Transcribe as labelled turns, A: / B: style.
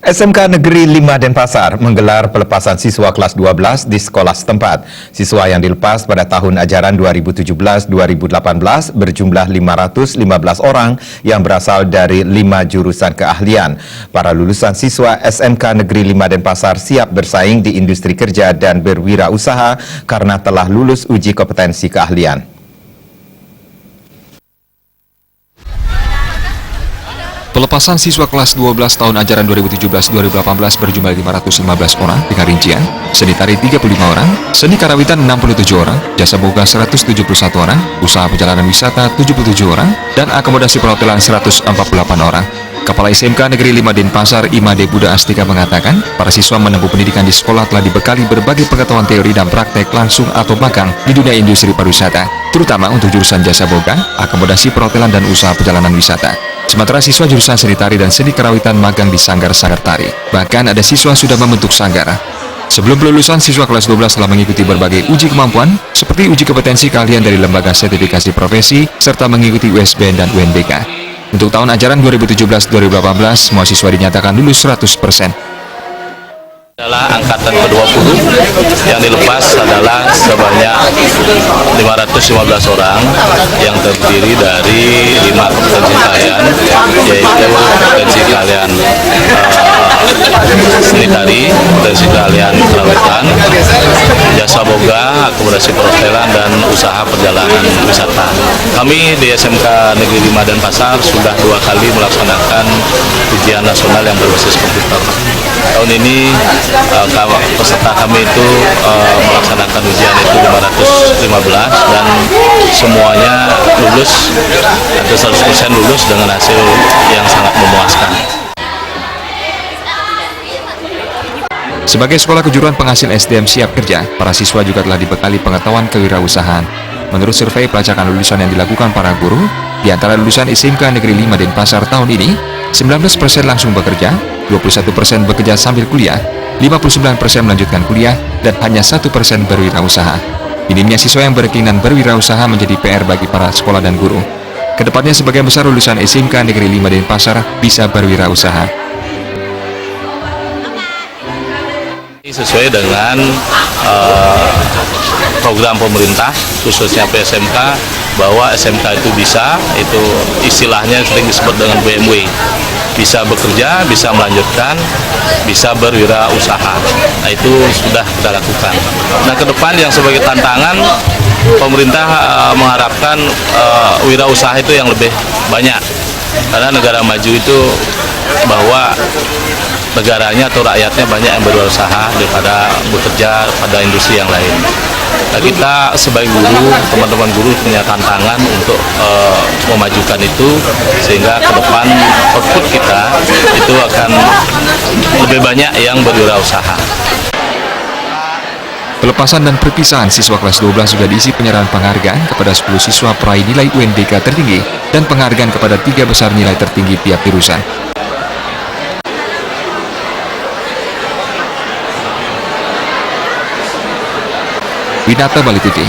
A: SMK Negeri 5 Denpasar menggelar pelepasan siswa kelas 12 di sekolah setempat. Siswa yang dilepas pada tahun ajaran 2017-2018 berjumlah 515 orang yang berasal dari 5 jurusan keahlian. Para lulusan siswa SMK Negeri 5 Denpasar siap bersaing di industri kerja dan berwirausaha karena telah lulus uji kompetensi keahlian.
B: Pelepasan siswa kelas 12 tahun ajaran 2017-2018 berjumlah 515 orang dengan rincian seni tari 35 orang, seni karawitan 67 orang, jasa boga 171 orang, usaha perjalanan wisata 77 orang, dan akomodasi perhotelan 148 orang. Kepala SMK Negeri 5 Denpasar, Imade Buddha Astika mengatakan, para siswa menempuh pendidikan di sekolah telah dibekali berbagai pengetahuan teori dan praktek langsung atau magang di dunia industri pariwisata, terutama untuk jurusan jasa boga, akomodasi perhotelan dan usaha perjalanan wisata. Sementara siswa jurusan seni tari dan seni karawitan magang di sanggar-sanggar tari. Bahkan ada siswa sudah membentuk sanggar. Sebelum kelulusan, siswa kelas 12 telah mengikuti berbagai uji kemampuan, seperti uji kompetensi keahlian dari lembaga sertifikasi profesi, serta mengikuti USBN dan UNBK. Untuk tahun ajaran 2017-2018, semua siswa dinyatakan lulus 100%.
C: Adalah angkatan ke-20 yang dilepas adalah sebanyak 515 orang yang terdiri dari 5 kompetensi keahlian, yaitu kompetensi keahlian seni tari, kompetensi keahlian karawitan, jasa boga, akomodasi perhotelan, dan usaha perjalanan wisata. Kami di SMK Negeri 5 Denpasar sudah 2 kali melaksanakan ujian nasional yang berbasis komputer. Tahun ini peserta kami itu melaksanakan ujian itu 515 dan semuanya lulus atau 100% lulus dengan hasil yang sangat memuaskan.
B: Sebagai sekolah kejuruan penghasil SDM siap kerja, para siswa juga telah dibekali pengetahuan kewirausahaan. Menurut survei pelacakan lulusan yang dilakukan para guru, di antara lulusan SMK Negeri 5 Denpasar tahun ini, 19% langsung bekerja, 21% bekerja sambil kuliah, 59% melanjutkan kuliah, dan hanya 1% berwirausaha. Minimnya siswa yang berkeinginan berwirausaha menjadi PR bagi para sekolah dan guru. Kedepannya sebagian besar lulusan SMK Negeri 5 Denpasar bisa berwirausaha.
C: Sesuai dengan program pemerintah, khususnya PSMK, bahwa SMK itu bisa, itu istilahnya sering disebut dengan BMW. Bisa bekerja, bisa melanjutkan, bisa berwirausaha. Nah, itu sudah kita lakukan. Nah, ke depan yang sebagai tantangan, pemerintah mengharapkan wirausaha itu yang lebih banyak. Karena negara maju itu bahwa negaranya atau rakyatnya banyak yang berwirausaha daripada bekerja pada industri yang lain. Nah, kita sebagai guru, teman-teman guru punya tantangan untuk memajukan itu, sehingga ke depan output kita itu akan lebih banyak yang berwirausaha.
B: Pelepasan dan perpisahan siswa kelas 12 juga diisi penyerahan penghargaan kepada 10 siswa peraih nilai UNBK tertinggi dan penghargaan kepada 3 besar nilai tertinggi tiap jurusan. Winata Bali TV.